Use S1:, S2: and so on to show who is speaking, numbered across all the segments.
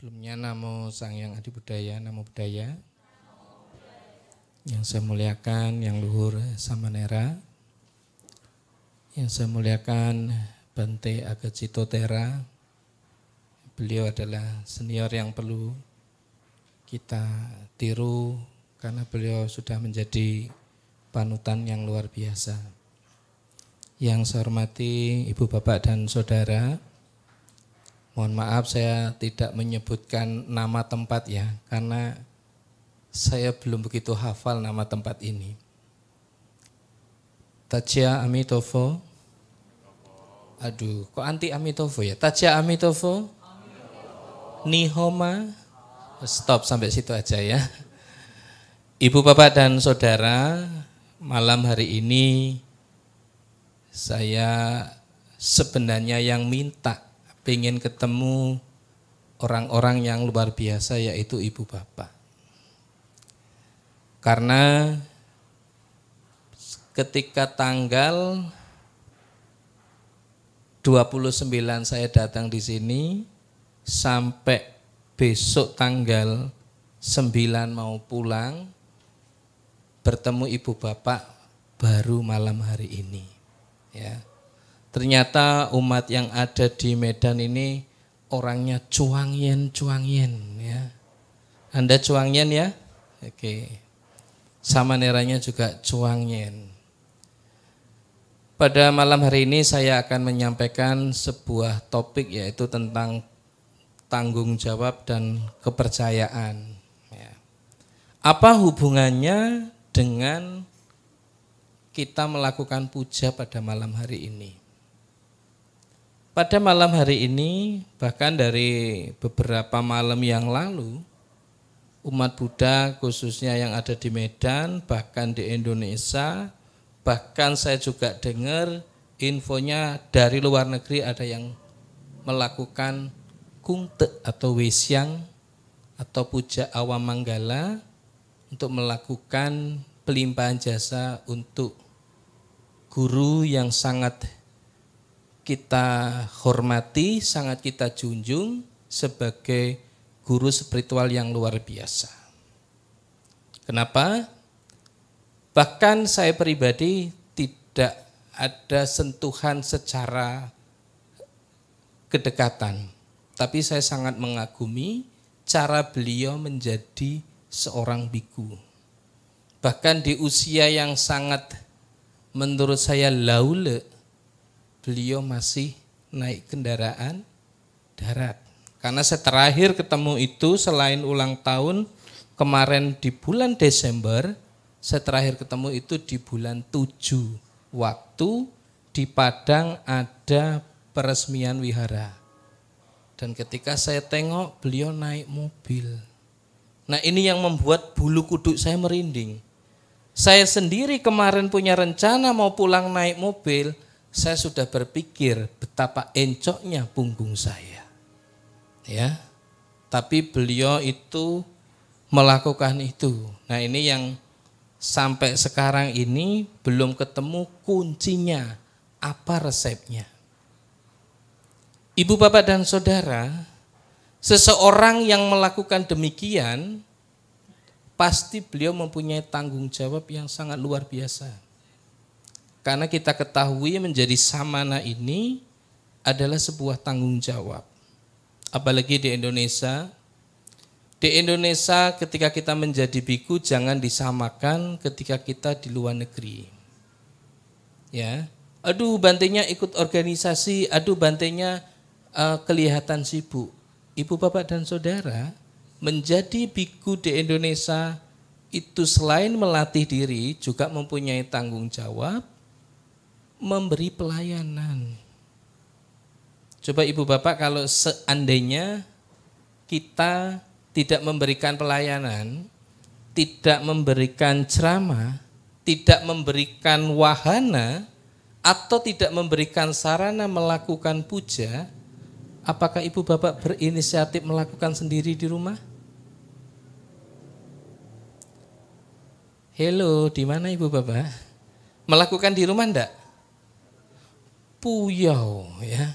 S1: Sebelumnya namo Sang Hyang Adi Budaya, namo budaya. Yang saya muliakan, yang luhur Samanera. Yang saya muliakan Bante Agacito Tera. Beliau adalah senior yang perlu kita tiru karena beliau sudah menjadi panutan yang luar biasa. Yang saya hormati Ibu Bapak dan Saudara, mohon maaf saya tidak menyebutkan nama tempat ya, karena saya belum begitu hafal nama tempat ini. Tachia Amitovo. Aduh, kok anti Amitovo ya? Tachia Amitovo. Nihoma. Stop sampai situ aja ya. Ibu Bapak dan Saudara, malam hari ini saya sebenarnya yang minta pengen ketemu orang-orang yang luar biasa, yaitu Ibu Bapak. Karena ketika tanggal 29 saya datang di sini, sampai besok tanggal 9 mau pulang, bertemu Ibu Bapak baru malam hari ini. Ya. Ternyata umat yang ada di Medan ini orangnya cuangyen ya. Anda cuangyen ya? Oke. Samaneranya juga cuangyen. Pada malam hari ini saya akan menyampaikan sebuah topik, yaitu tentang tanggung jawab dan kepercayaan. Ya. Apa hubungannya dengan kita melakukan puja pada malam hari ini? Pada malam hari ini, bahkan dari beberapa malam yang lalu, umat Buddha khususnya yang ada di Medan, bahkan di Indonesia, bahkan saya juga dengar infonya dari luar negeri ada yang melakukan kungte atau wesyang atau puja awam manggala untuk melakukan pelimpahan jasa untuk guru yang sangat kita hormati, sangat kita junjung sebagai guru spiritual yang luar biasa. Kenapa? Bahkan saya pribadi tidak ada sentuhan secara kedekatan, tapi saya sangat mengagumi cara beliau menjadi seorang biku. Bahkan di usia yang sangat menurut saya laule, beliau masih naik kendaraan darat. Karena saya terakhir ketemu itu selain ulang tahun kemarin di bulan Desember, saya terakhir ketemu itu di bulan 7. Waktu di Padang ada peresmian wihara. Dan ketika saya tengok beliau naik mobil. Nah, ini yang membuat bulu kuduk saya merinding. Saya sendiri kemarin punya rencana mau pulang naik mobil. Saya sudah berpikir betapa encoknya punggung saya. Ya. Tapi beliau itu melakukan itu. Nah, ini yang sampai sekarang ini belum ketemu kuncinya. Apa resepnya? Ibu, Bapak dan Saudara, seseorang yang melakukan demikian pasti beliau mempunyai tanggung jawab yang sangat luar biasa. Karena kita ketahui menjadi samana ini adalah sebuah tanggung jawab. Apalagi di Indonesia. Di Indonesia ketika kita menjadi biku jangan disamakan ketika kita di luar negeri. Ya, aduh bantenya ikut organisasi, aduh bantenya kelihatan sibuk. Ibu, Bapak dan Saudara, menjadi biku di Indonesia itu selain melatih diri juga mempunyai tanggung jawab memberi pelayanan. Coba Ibu Bapak, kalau seandainya kita tidak memberikan pelayanan, tidak memberikan ceramah, tidak memberikan wahana, atau tidak memberikan sarana melakukan puja, apakah Ibu Bapak berinisiatif melakukan sendiri di rumah? Halo, di mana Ibu Bapak? Melakukan di rumah enggak? Puyau ya.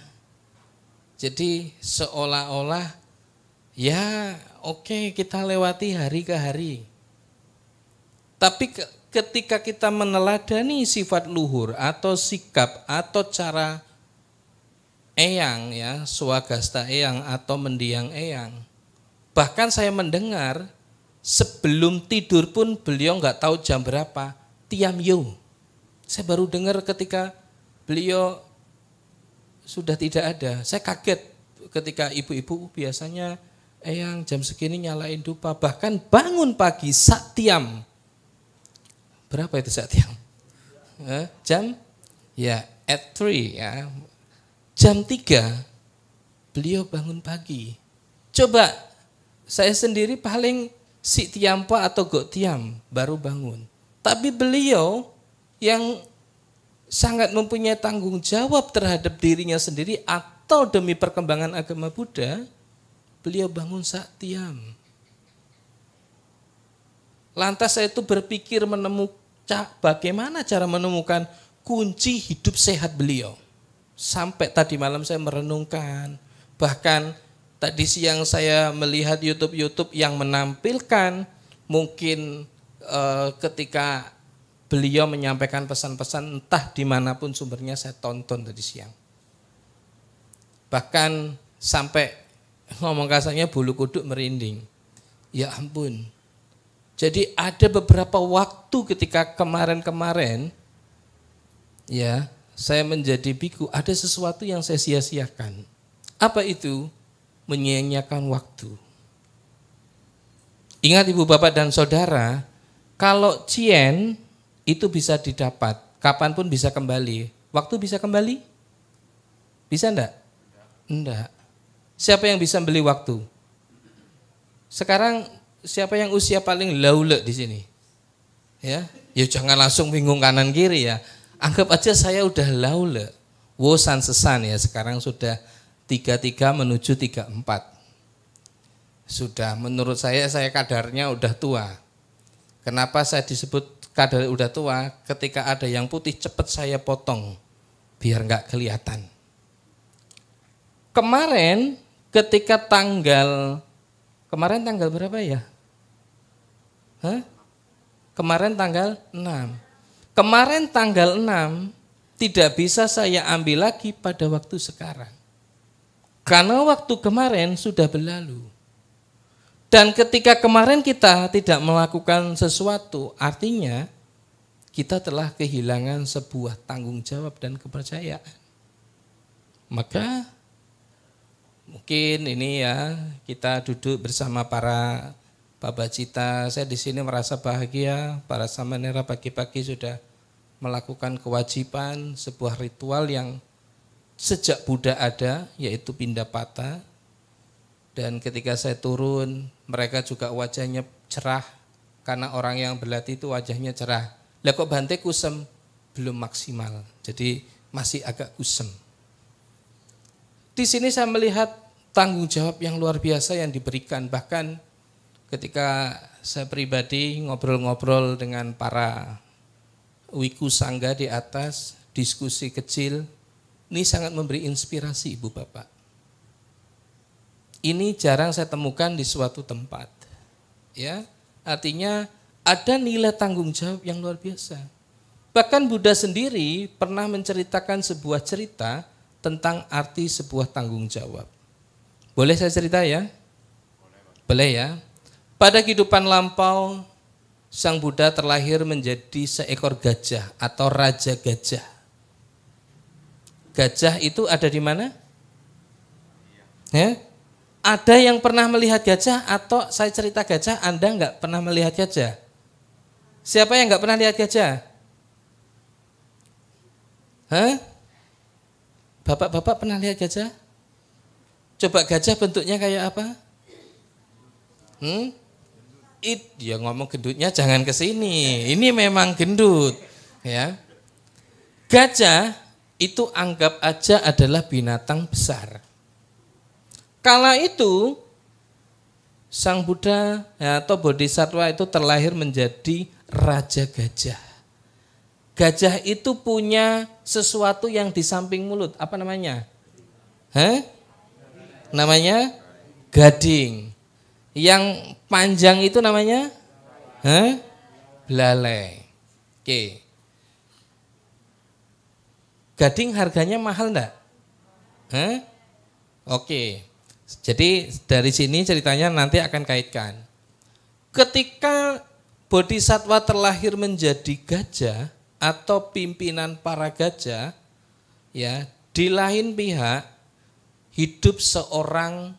S1: Jadi seolah-olah Ya oke, kita lewati hari ke hari. Tapi ketika kita meneladani sifat luhur atau sikap atau cara eyang ya, swagasta eyang atau mendiang eyang. Bahkan saya mendengar sebelum tidur pun beliau nggak tahu jam berapa, tiam yo. Saya baru dengar ketika beliau sudah tidak ada. Saya kaget ketika ibu-ibu biasanya eyang jam segini nyalain dupa, bahkan bangun pagi sak tiam. Berapa itu sak tiam? Jam? Ya, at 3 ya. Jam 3 beliau bangun pagi. Coba saya sendiri paling si tiampa atau gok tiam baru bangun. Tapi beliau yang sangat mempunyai tanggung jawab terhadap dirinya sendiri atau demi perkembangan agama Buddha, beliau bangun sak tiam. Lantas saya itu berpikir bagaimana cara menemukan kunci hidup sehat beliau. Sampai tadi malam saya merenungkan, bahkan tadi siang saya melihat YouTube yang menampilkan mungkin ketika beliau menyampaikan pesan-pesan entah dimanapun sumbernya saya tonton tadi siang. Bahkan sampai ngomong kasarnya bulu kuduk merinding. Ya ampun. Jadi ada beberapa waktu ketika kemarin-kemarin ya saya menjadi biku, ada sesuatu yang saya sia-siakan. Apa itu? Menyia-nyiakan waktu. Ingat ibu bapak dan saudara, kalau cien itu bisa didapat, kapanpun bisa kembali. Waktu bisa kembali? Bisa enggak? Enggak. Siapa yang bisa beli waktu? Sekarang siapa yang usia paling laule di sini? Ya jangan langsung bingung kanan kiri ya. Anggap aja saya udah laule. Wosan sesan ya, sekarang sudah 33 menuju 34. Sudah menurut saya kadarnya udah tua. Kenapa saya disebut kadar udah tua? Ketika ada yang putih cepat saya potong biar nggak kelihatan. Kemarin ketika tanggal berapa ya? Kemarin tanggal 6. Kemarin tanggal 6 tidak bisa saya ambil lagi pada waktu sekarang. Karena waktu kemarin sudah berlalu. Dan ketika kemarin kita tidak melakukan sesuatu, artinya kita telah kehilangan sebuah tanggung jawab dan kepercayaan. Maka mungkin ini ya, kita duduk bersama para babacita. Saya di sini merasa bahagia, para samanera pagi-pagi sudah melakukan kewajiban, sebuah ritual yang sejak Buddha ada, yaitu pindapata. Dan ketika saya turun, mereka juga wajahnya cerah, karena orang yang berlatih itu wajahnya cerah. Lah kok Bante kusem? Belum maksimal, jadi masih agak kusem. Di sini saya melihat tanggung jawab yang luar biasa yang diberikan. Bahkan ketika saya pribadi ngobrol-ngobrol dengan para wiku sangga di atas, diskusi kecil, ini sangat memberi inspirasi ibu bapak. Ini jarang saya temukan di suatu tempat. Ya, artinya ada nilai tanggung jawab yang luar biasa. Bahkan Buddha sendiri pernah menceritakan sebuah cerita tentang arti sebuah tanggung jawab. Boleh saya cerita ya? Boleh ya. Pada kehidupan lampau, Sang Buddha terlahir menjadi seekor gajah atau raja gajah. Gajah itu ada di mana? Ya? Ada yang pernah melihat gajah atau saya cerita gajah, Anda enggak pernah melihat gajah? Siapa yang enggak pernah lihat gajah? Bapak-bapak pernah lihat gajah? Coba gajah bentuknya kayak apa? Ya ngomong gendutnya jangan ke sini. Ini memang gendut, ya. Gajah itu anggap aja adalah binatang besar. Kala itu Sang Buddha atau Bodhisattva itu terlahir menjadi raja gajah. Gajah itu punya sesuatu yang di samping mulut. Apa namanya? Namanya gading. Yang panjang itu namanya belalai. Oke. Gading harganya mahal enggak? Oke. Jadi dari sini ceritanya nanti akan kaitkan. Ketika bodhisattva terlahir menjadi gajah atau pimpinan para gajah, ya, di lain pihak hidup seorang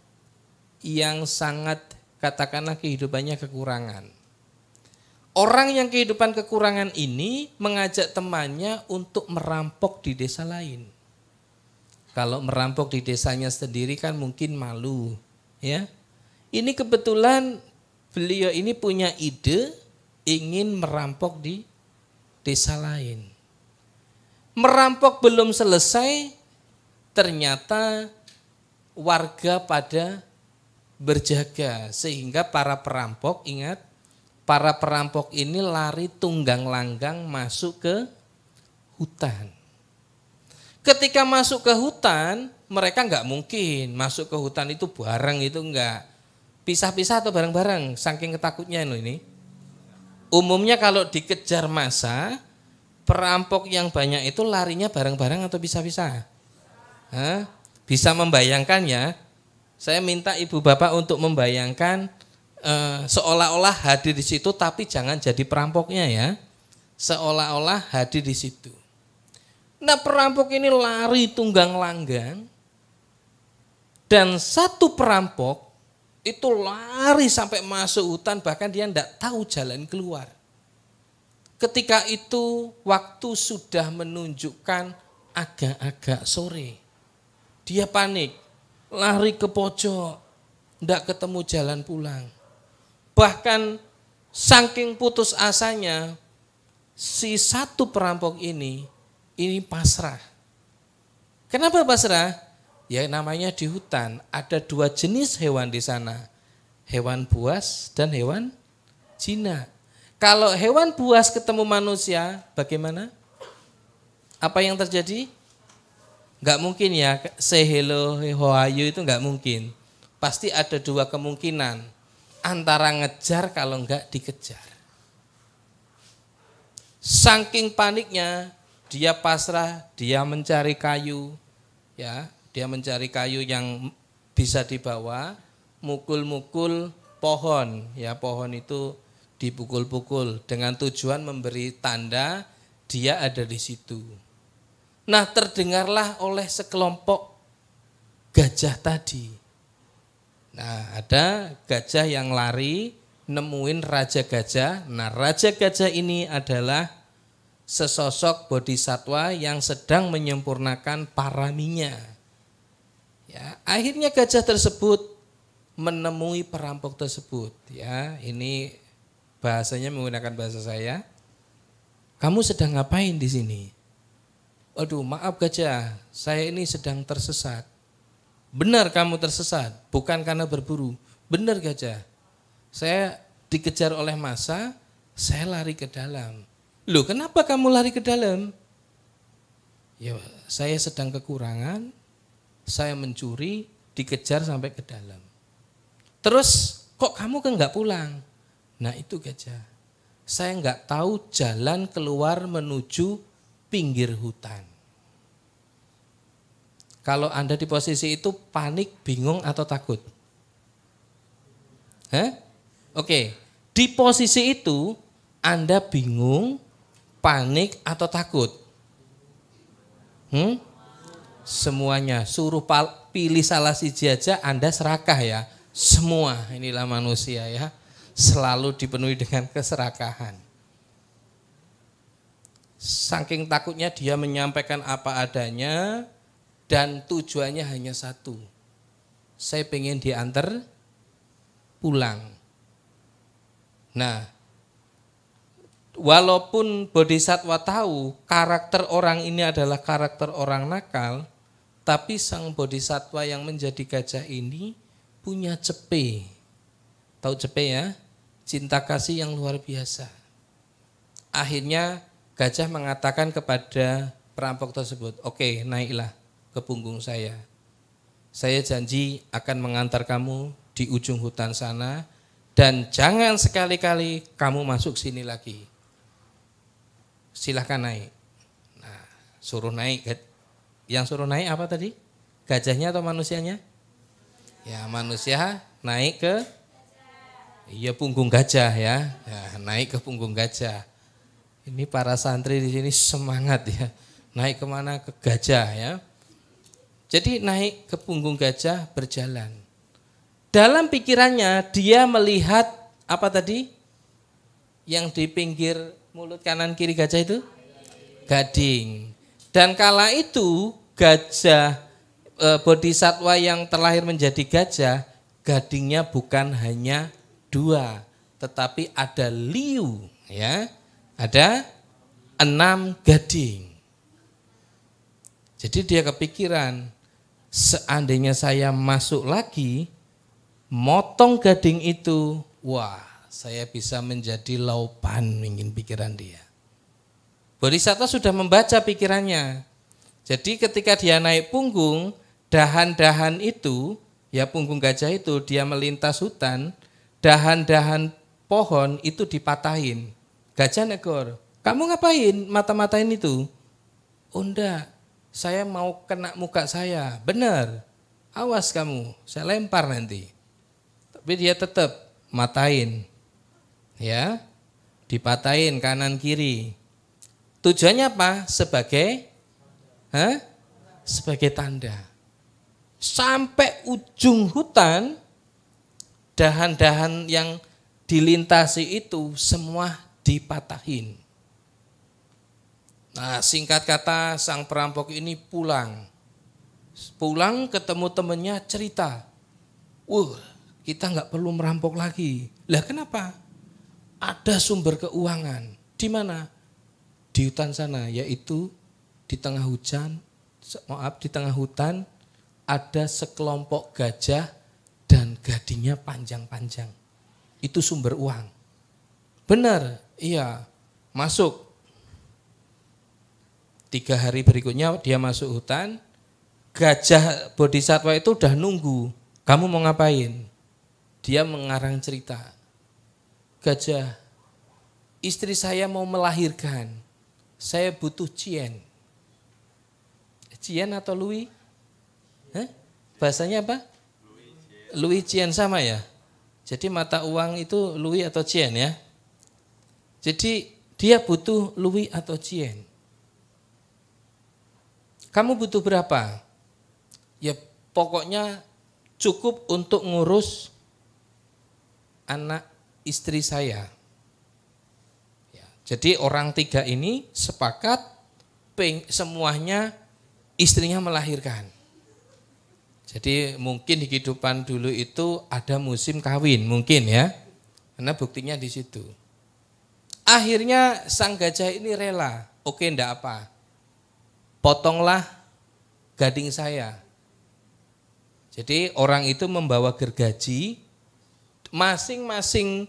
S1: yang sangat, katakanlah kehidupannya kekurangan. Orang yang kehidupan kekurangan ini mengajak temannya untuk merampok di desa lain. Kalau merampok di desanya sendiri kan mungkin malu, ya. Ini kebetulan beliau ini punya ide ingin merampok di desa lain. Merampok belum selesai, ternyata warga pada berjaga sehingga para perampok, ingat, para perampok ini lari tunggang langgang masuk ke hutan. Ketika masuk ke hutan, mereka nggak mungkin masuk ke hutan itu bareng, itu enggak. Pisah-pisah atau bareng-bareng, saking ketakutnya ini. Umumnya kalau dikejar massa, perampok yang banyak itu larinya bareng-bareng atau pisah-pisah? Bisa membayangkan ya? Saya minta ibu bapak untuk membayangkan seolah-olah hadir di situ, tapi jangan jadi perampoknya ya. Seolah-olah hadir di situ. Nah, perampok ini lari tunggang langgang, dan satu perampok itu lari sampai masuk hutan, bahkan dia tidak tahu jalan keluar. Ketika itu waktu sudah menunjukkan agak-agak sore. Dia panik, lari ke pojok, tidak ketemu jalan pulang. Bahkan saking putus asanya, si satu perampok ini pasrah. Kenapa pasrah? Ya namanya di hutan, ada dua jenis hewan di sana. Hewan buas dan hewan jinak. Kalau hewan buas ketemu manusia, bagaimana? Apa yang terjadi? Enggak mungkin ya, say hello, how are you itu enggak mungkin. Pasti ada dua kemungkinan, antara ngejar kalau enggak dikejar. Saking paniknya, dia pasrah, dia mencari kayu, ya, dia mencari kayu yang bisa dibawa, mukul-mukul pohon, ya, pohon itu dipukul-pukul dengan tujuan memberi tanda dia ada di situ. Nah, terdengarlah oleh sekelompok gajah tadi. Nah, ada gajah yang lari nemuin raja gajah. Nah, raja gajah ini adalah sesosok bodhisattva yang sedang menyempurnakan paraminya. Ya, akhirnya gajah tersebut menemui perampok tersebut. Ya, ini bahasanya menggunakan bahasa saya. Kamu sedang ngapain di sini? Aduh, maaf gajah, saya ini sedang tersesat. Benar kamu tersesat, bukan karena berburu. Benar gajah, saya dikejar oleh massa, saya lari ke dalam. Loh, kenapa kamu lari ke dalam? Ya, saya sedang kekurangan, saya mencuri, dikejar sampai ke dalam. Terus kok kamu kan nggak pulang? Nah itu gajah, saya nggak tahu jalan keluar menuju pinggir hutan. Kalau Anda di posisi itu panik, bingung atau takut? Oke, di posisi itu Anda bingung, panik atau takut? Semuanya, suruh pilih salah siji aja Anda serakah ya. Semua, inilah manusia ya, selalu dipenuhi dengan keserakahan. Saking takutnya dia menyampaikan apa adanya dan tujuannya hanya satu. Saya pengen diantar pulang. Nah, walaupun bodhisattva tahu karakter orang ini adalah karakter orang nakal, tapi sang bodhisattva yang menjadi gajah ini punya cepe. Tahu cepe ya? Cinta kasih yang luar biasa. Akhirnya gajah mengatakan kepada perampok tersebut, oke, naiklah ke punggung saya. Saya janji akan mengantar kamu di ujung hutan sana, dan jangan sekali-kali kamu masuk sini lagi. Silahkan naik. Nah, suruh naik. Yang suruh naik apa tadi? Gajahnya atau manusianya? Ya, manusia naik ke punggung gajah ya. Naik ke punggung gajah. Ini para santri di sini semangat ya. Naik kemana? Ke gajah ya. Jadi naik ke punggung gajah, berjalan. Dalam pikirannya dia melihat apa tadi? Yang di pinggir mulut kanan kiri gajah itu? Gading. Dan kala itu gajah bodhisatwa yang terlahir menjadi gajah, gadingnya bukan hanya 2, tetapi ada liu ya. Ada 6 gading. Jadi dia kepikiran, seandainya saya masuk lagi, motong gading itu, wah saya bisa menjadi laupan, ingin pikiran dia. Bodhisattva sudah membaca pikirannya. Jadi ketika dia naik punggung, dahan-dahan itu, ya punggung gajah itu, dia melintas hutan, dahan-dahan pohon itu dipatahin. Gajah negor, kamu ngapain mata-matain itu? Oh enggak, saya mau kena muka saya. Benar, awas kamu, saya lempar nanti. Tapi dia tetap matain, ya, dipatahin kanan kiri. Tujuannya apa? Sebagai tanda. Sampai ujung hutan, dahan-dahan yang dilintasi itu semua dipatahin. Nah, singkat kata sang perampok ini pulang. Pulang ketemu temannya cerita. Kita nggak perlu merampok lagi. Lah kenapa? Ada sumber keuangan. Di mana? Di hutan sana, yaitu di tengah hutan ada sekelompok gajah dan gadingnya panjang-panjang. Itu sumber uang. Benar, iya, masuk. 3 hari berikutnya dia masuk hutan, gajah bodhisattva itu udah nunggu. Kamu mau ngapain? Dia mengarang cerita. Gajah, istri saya mau melahirkan. Saya butuh cien. Cien atau Louis? Bahasanya apa? Louis cien sama ya? Jadi mata uang itu Louis atau cien ya? Jadi dia butuh Louis atau cien. Kamu butuh berapa? Ya pokoknya cukup untuk ngurus anak istri saya. Jadi orang 3 ini sepakat semuanya istrinya melahirkan. Jadi mungkin di kehidupan dulu itu ada musim kawin mungkin ya. Karena buktinya di situ. Akhirnya sang gajah ini rela. Oke, enggak apa. Potonglah gading saya. Jadi orang itu membawa gergaji, masing-masing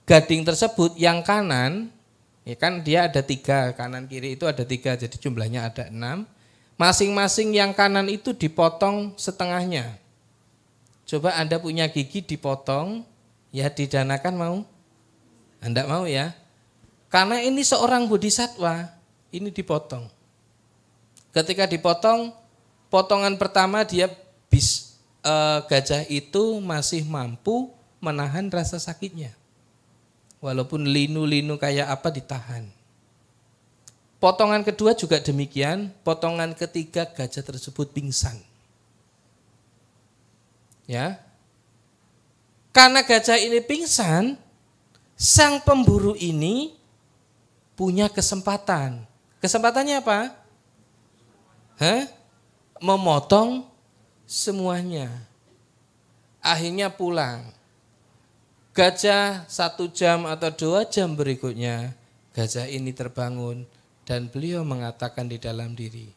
S1: gading tersebut yang kanan, ya kan dia ada 3, kanan kiri itu ada 3, jadi jumlahnya ada 6. Masing-masing yang kanan itu dipotong setengahnya. Coba Anda punya gigi dipotong, ya didanakan mau? Anda mau ya? Karena ini seorang bodhisattva, ini dipotong. Ketika dipotong, potongan pertama dia gajah itu masih mampu menahan rasa sakitnya. Walaupun linu-linu kayak apa ditahan. Potongan kedua juga demikian, potongan ketiga gajah tersebut pingsan. Ya. Karena gajah ini pingsan, sang pemburu ini punya kesempatan. Kesempatannya apa? Memotong semuanya. Akhirnya pulang. Gajah 1 jam atau 2 jam berikutnya, gajah ini terbangun dan beliau mengatakan di dalam diri,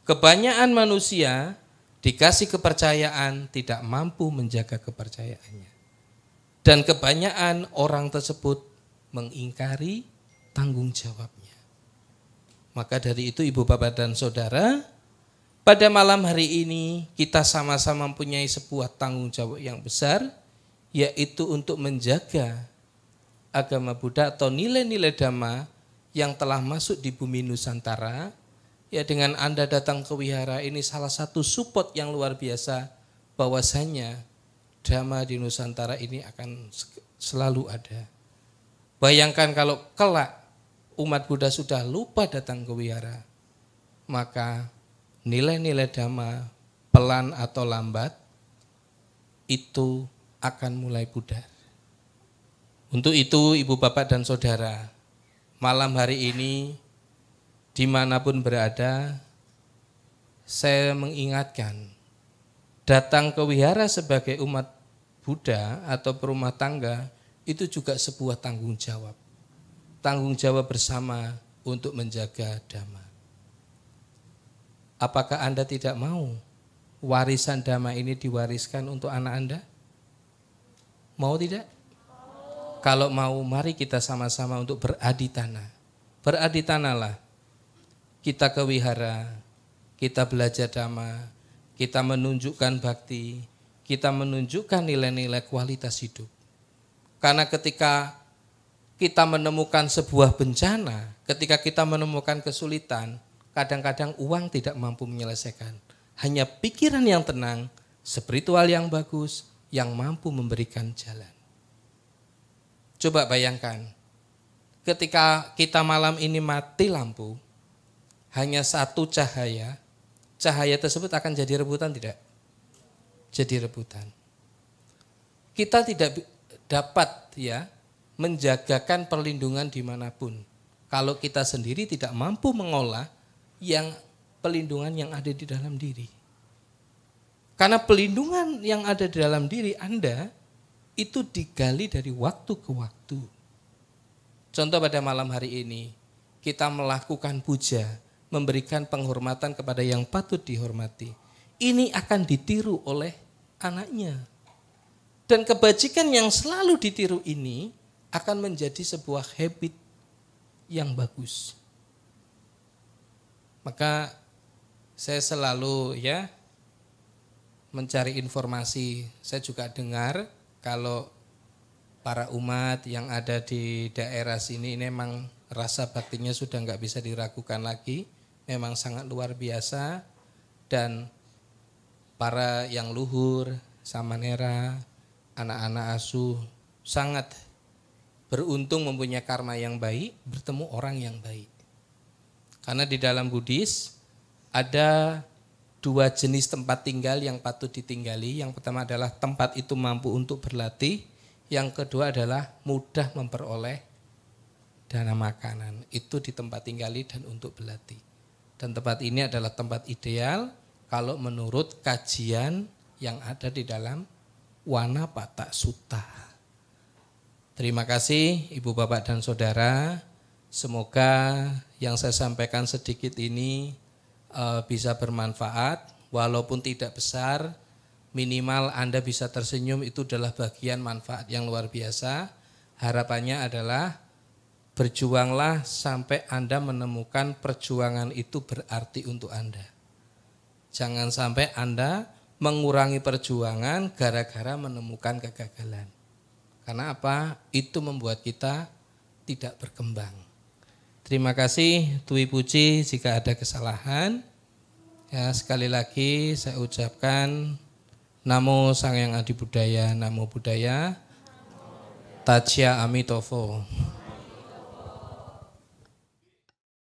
S1: kebanyakan manusia dikasih kepercayaan tidak mampu menjaga kepercayaannya. Dan kebanyakan orang tersebut mengingkari tanggung jawabnya. Maka dari itu ibu bapak dan saudara, pada malam hari ini kita sama-sama mempunyai sebuah tanggung jawab yang besar, yaitu untuk menjaga agama Buddha atau nilai-nilai Dhamma yang telah masuk di bumi Nusantara. Ya, dengan Anda datang ke wihara ini salah satu support yang luar biasa bahwasanya Dhamma di Nusantara ini akan selalu ada. Bayangkan kalau kelak umat Buddha sudah lupa datang ke wihara, maka nilai-nilai Dhamma pelan atau lambat itu akan mulai pudar. Untuk itu ibu bapak dan saudara, malam hari ini dimanapun berada, saya mengingatkan, datang ke wihara sebagai umat Buddha atau perumah tangga itu juga sebuah tanggung jawab. Tanggung jawab bersama untuk menjaga Dhamma. Apakah Anda tidak mau warisan Dhamma ini diwariskan untuk anak Anda? Mau tidak? Kalau mau, mari kita sama-sama untuk beraditana. Beraditanalah. Kita ke wihara, kita belajar Dhamma, kita menunjukkan bakti, kita menunjukkan nilai-nilai kualitas hidup. Karena ketika kita menemukan sebuah bencana, ketika kita menemukan kesulitan, kadang-kadang uang tidak mampu menyelesaikan. Hanya pikiran yang tenang, spiritual yang bagus, yang mampu memberikan jalan. Coba bayangkan, ketika kita malam ini mati lampu, hanya satu cahaya, cahaya tersebut akan jadi rebutan tidak? Jadi rebutan. Kita tidak dapat menjagakan perlindungan dimanapun. Kalau kita sendiri tidak mampu mengolah yang pelindungan yang ada di dalam diri. Karena pelindungan yang ada di dalam diri Anda itu digali dari waktu ke waktu. Contoh pada malam hari ini, kita melakukan puja, memberikan penghormatan kepada yang patut dihormati. Ini akan ditiru oleh anaknya. Dan kebajikan yang selalu ditiru ini akan menjadi sebuah habit yang bagus. Maka saya selalu mencari informasi. Saya juga dengar kalau para umat yang ada di daerah sini ini memang rasa baktinya sudah nggak bisa diragukan lagi. Memang sangat luar biasa. Dan para yang luhur, samanera, anak-anak asuh sangat beruntung mempunyai karma yang baik, bertemu orang yang baik. Karena di dalam Buddhis ada dua jenis tempat tinggal yang patut ditinggali. Yang pertama adalah tempat itu mampu untuk berlatih. Yang kedua adalah mudah memperoleh dana makanan. Itu di tempat tinggali dan untuk berlatih. Dan tempat ini adalah tempat ideal kalau menurut kajian yang ada di dalam Wanapata Sutta. Terima kasih Ibu Bapak dan Saudara. Semoga yang saya sampaikan sedikit ini bisa bermanfaat. Walaupun tidak besar, minimal Anda bisa tersenyum, itu adalah bagian manfaat yang luar biasa. Harapannya adalah berjuanglah sampai Anda menemukan perjuangan itu berarti untuk Anda. Jangan sampai Anda mengurangi perjuangan gara-gara menemukan kegagalan. Karena apa? Itu membuat kita tidak berkembang. Terima kasih, Tui Puji jika ada kesalahan. Ya, sekali lagi saya ucapkan Namo Sang Hyang Adi Buddhaya, Namo Buddhaya, Tachya Amitofo.